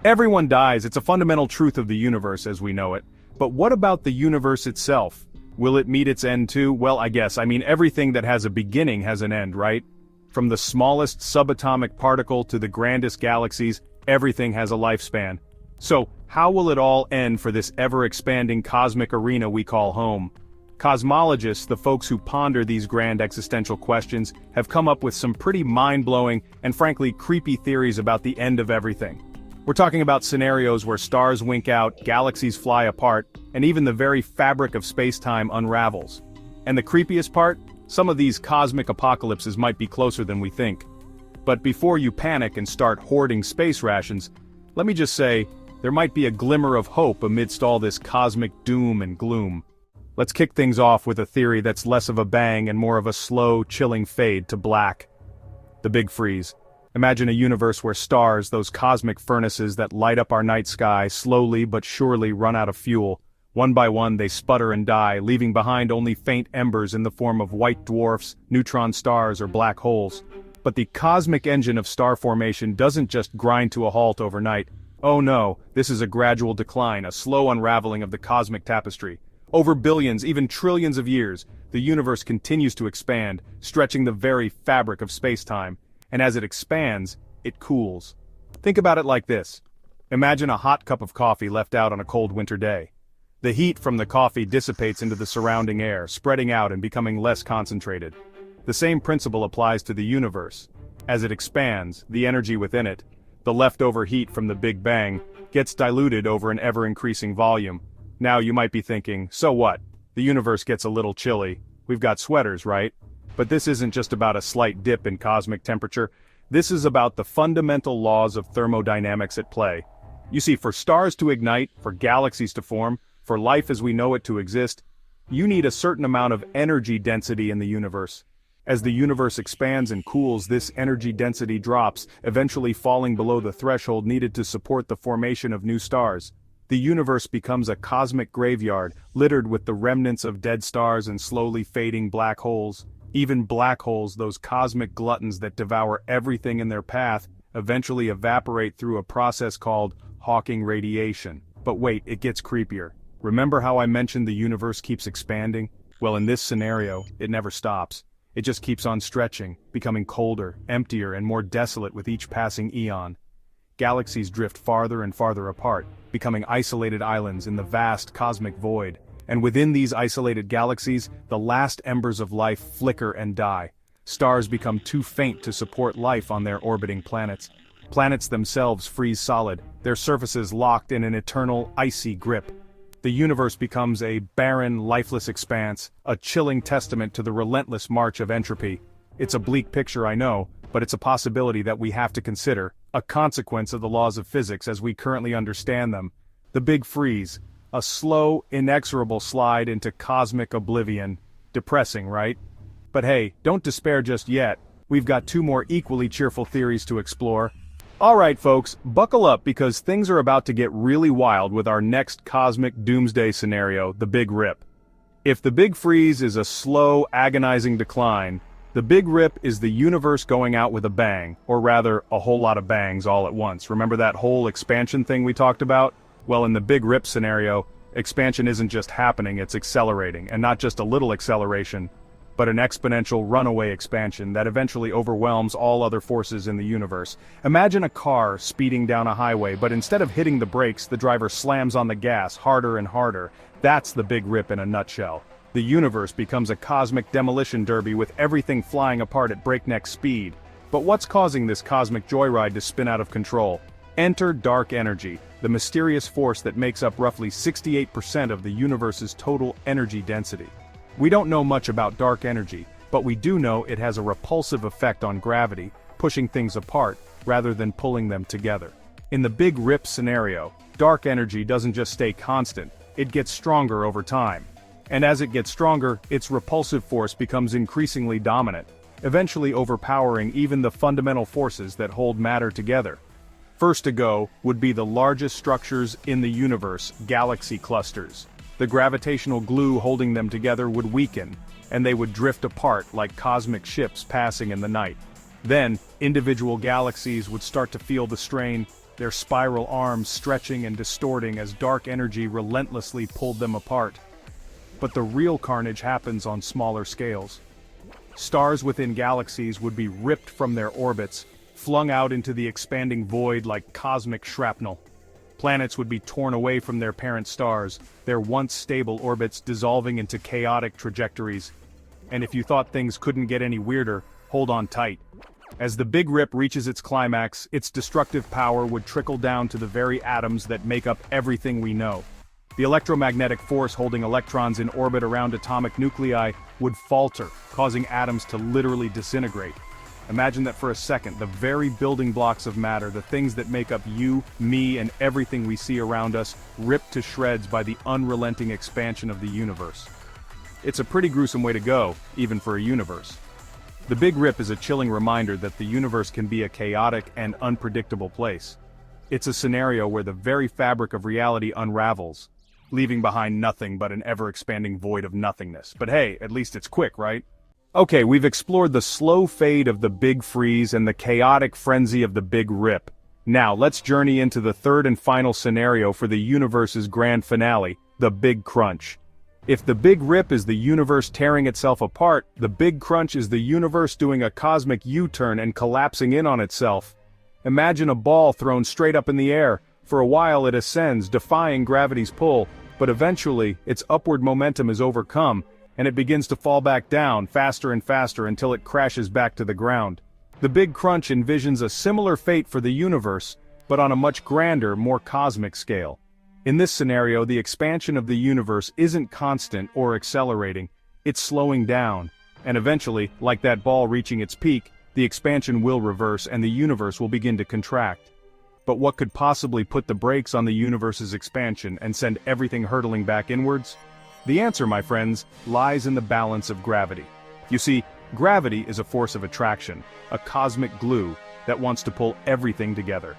Everyone dies, it's a fundamental truth of the universe as we know it. But what about the universe itself? Will it meet its end too? Well, I mean everything that has a beginning has an end, right? From the smallest subatomic particle to the grandest galaxies, everything has a lifespan. So, how will it all end for this ever-expanding cosmic arena we call home? Cosmologists, the folks who ponder these grand existential questions, have come up with some pretty mind-blowing and frankly creepy theories about the end of everything. We're talking about scenarios where stars wink out, galaxies fly apart, and even the very fabric of space-time unravels. And the creepiest part? Some of these cosmic apocalypses might be closer than we think. But before you panic and start hoarding space rations, let me just say, there might be a glimmer of hope amidst all this cosmic doom and gloom. Let's kick things off with a theory that's less of a bang and more of a slow, chilling fade to black. The Big Freeze. Imagine a universe where stars, those cosmic furnaces that light up our night sky, slowly but surely run out of fuel. One by one they sputter and die, leaving behind only faint embers in the form of white dwarfs, neutron stars, or black holes. But the cosmic engine of star formation doesn't just grind to a halt overnight. Oh no, this is a gradual decline, a slow unraveling of the cosmic tapestry. Over billions, even trillions of years, the universe continues to expand, stretching the very fabric of space-time. And as it expands, it cools. Think about it like this. Imagine a hot cup of coffee left out on a cold winter day. The heat from the coffee dissipates into the surrounding air, spreading out and becoming less concentrated. The same principle applies to the universe. As it expands, the energy within it, the leftover heat from the Big Bang, gets diluted over an ever-increasing volume. Now you might be thinking, so what? The universe gets a little chilly. We've got sweaters, right? But this isn't just about a slight dip in cosmic temperature. This is about the fundamental laws of thermodynamics at play. You see, for stars to ignite, for galaxies to form, for life as we know it to exist, you need a certain amount of energy density in the universe. As the universe expands and cools, this energy density drops, eventually falling below the threshold needed to support the formation of new stars. The universe becomes a cosmic graveyard, littered with the remnants of dead stars and slowly fading black holes. Even black holes, those cosmic gluttons that devour everything in their path, eventually evaporate through a process called Hawking radiation. But wait, it gets creepier. Remember how I mentioned the universe keeps expanding? Well, in this scenario, it never stops. It just keeps on stretching, becoming colder, emptier, and more desolate with each passing eon. Galaxies drift farther and farther apart, becoming isolated islands in the vast cosmic void. And within these isolated galaxies, the last embers of life flicker and die. Stars become too faint to support life on their orbiting planets. Planets themselves freeze solid, their surfaces locked in an eternal, icy grip. The universe becomes a barren, lifeless expanse, a chilling testament to the relentless march of entropy. It's a bleak picture, I know, but it's a possibility that we have to consider, a consequence of the laws of physics as we currently understand them. The Big Freeze, a slow, inexorable slide into cosmic oblivion. Depressing, right? But hey, don't despair just yet. We've got two more equally cheerful theories to explore. Alright folks, buckle up because things are about to get really wild with our next cosmic doomsday scenario, the Big Rip. If the Big Freeze is a slow, agonizing decline, the Big Rip is the universe going out with a bang, or rather, a whole lot of bangs all at once. Remember that whole expansion thing we talked about? Well, in the Big Rip scenario, expansion isn't just happening, it's accelerating, and not just a little acceleration, but an exponential runaway expansion that eventually overwhelms all other forces in the universe. Imagine a car speeding down a highway, but instead of hitting the brakes, the driver slams on the gas harder and harder. That's the Big Rip in a nutshell. The universe becomes a cosmic demolition derby with everything flying apart at breakneck speed. But what's causing this cosmic joyride to spin out of control? Enter dark energy, the mysterious force that makes up roughly 68% of the universe's total energy density. We don't know much about dark energy, but we do know it has a repulsive effect on gravity, pushing things apart, rather than pulling them together. In the Big Rip scenario, dark energy doesn't just stay constant, it gets stronger over time. And as it gets stronger, its repulsive force becomes increasingly dominant, eventually overpowering even the fundamental forces that hold matter together. First to go would be the largest structures in the universe, galaxy clusters. The gravitational glue holding them together would weaken, and they would drift apart like cosmic ships passing in the night. Then, individual galaxies would start to feel the strain, their spiral arms stretching and distorting as dark energy relentlessly pulled them apart. But the real carnage happens on smaller scales. Stars within galaxies would be ripped from their orbits, flung out into the expanding void like cosmic shrapnel. Planets would be torn away from their parent stars, their once stable orbits dissolving into chaotic trajectories. And if you thought things couldn't get any weirder, hold on tight. As the Big Rip reaches its climax, its destructive power would trickle down to the very atoms that make up everything we know. The electromagnetic force holding electrons in orbit around atomic nuclei would falter, causing atoms to literally disintegrate. Imagine that for a second, the very building blocks of matter, the things that make up you, me, and everything we see around us, ripped to shreds by the unrelenting expansion of the universe. It's a pretty gruesome way to go, even for a universe. The Big Rip is a chilling reminder that the universe can be a chaotic and unpredictable place. It's a scenario where the very fabric of reality unravels, leaving behind nothing but an ever-expanding void of nothingness. But hey, at least it's quick, right? Okay, we've explored the slow fade of the Big Freeze and the chaotic frenzy of the Big Rip. Now, let's journey into the third and final scenario for the universe's grand finale, the Big Crunch. If the Big Rip is the universe tearing itself apart, the Big Crunch is the universe doing a cosmic U-turn and collapsing in on itself. Imagine a ball thrown straight up in the air. For a while it ascends, defying gravity's pull, but eventually, its upward momentum is overcome, and it begins to fall back down faster and faster until it crashes back to the ground. The Big Crunch envisions a similar fate for the universe, but on a much grander, more cosmic scale. In this scenario, the expansion of the universe isn't constant or accelerating, it's slowing down, and eventually, like that ball reaching its peak, the expansion will reverse and the universe will begin to contract. But what could possibly put the brakes on the universe's expansion and send everything hurtling back inwards? The answer, my friends, lies in the balance of gravity. You see, gravity is a force of attraction, a cosmic glue that wants to pull everything together.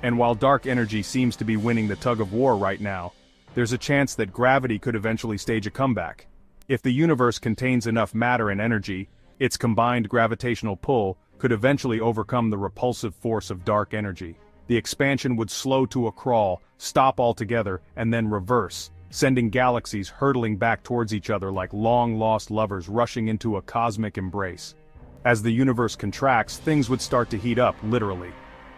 And while dark energy seems to be winning the tug-of-war right now, there's a chance that gravity could eventually stage a comeback. If the universe contains enough matter and energy, its combined gravitational pull could eventually overcome the repulsive force of dark energy. The expansion would slow to a crawl, stop altogether, and then reverse, sending galaxies hurtling back towards each other like long-lost lovers rushing into a cosmic embrace. As the universe contracts, things would start to heat up, literally.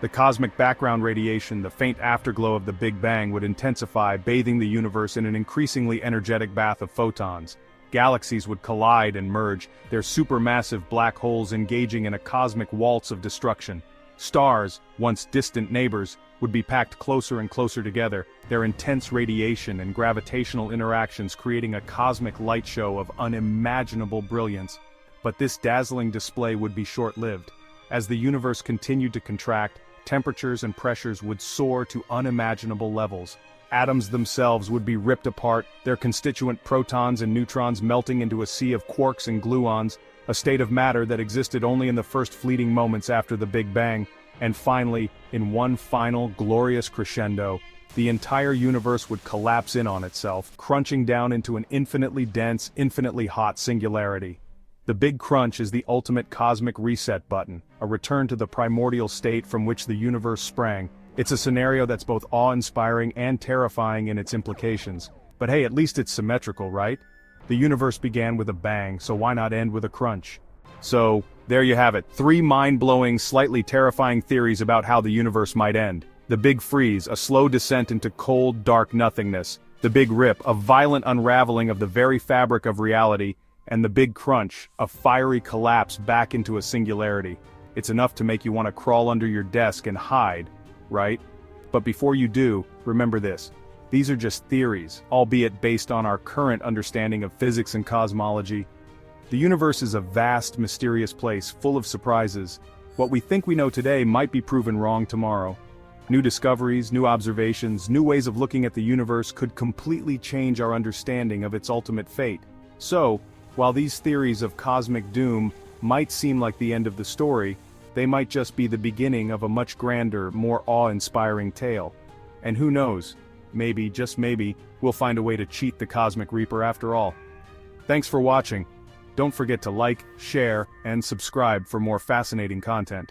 The cosmic background radiation, the faint afterglow of the Big Bang would intensify, bathing the universe in an increasingly energetic bath of photons. Galaxies would collide and merge, their supermassive black holes engaging in a cosmic waltz of destruction. Stars, once distant neighbors, would be packed closer and closer together, their intense radiation and gravitational interactions creating a cosmic light show of unimaginable brilliance. But this dazzling display would be short-lived. As the universe continued to contract, temperatures and pressures would soar to unimaginable levels. Atoms themselves would be ripped apart, their constituent protons and neutrons melting into a sea of quarks and gluons, a state of matter that existed only in the first fleeting moments after the Big Bang. And finally, in one final glorious crescendo, the entire universe would collapse in on itself, crunching down into an infinitely dense, infinitely hot singularity. The Big Crunch is the ultimate cosmic reset button, a return to the primordial state from which the universe sprang. It's a scenario that's both awe-inspiring and terrifying in its implications. But hey, at least it's symmetrical, right? The universe began with a bang, so why not end with a crunch? So, there you have it, 3 mind-blowing, slightly terrifying theories about how the universe might end. The Big Freeze, a slow descent into cold, dark nothingness. The Big Rip, a violent unraveling of the very fabric of reality. And the Big Crunch, a fiery collapse back into a singularity. It's enough to make you want to crawl under your desk and hide, right? But before you do, remember this. These are just theories, albeit based on our current understanding of physics and cosmology. The universe is a vast, mysterious place full of surprises. What we think we know today might be proven wrong tomorrow. New discoveries, new observations, new ways of looking at the universe could completely change our understanding of its ultimate fate. So, while these theories of cosmic doom might seem like the end of the story, they might just be the beginning of a much grander, more awe-inspiring tale. And who knows? Maybe, just maybe, we'll find a way to cheat the Cosmic Reaper after all. Thanks for watching. Don't forget to like, share, and subscribe for more fascinating content.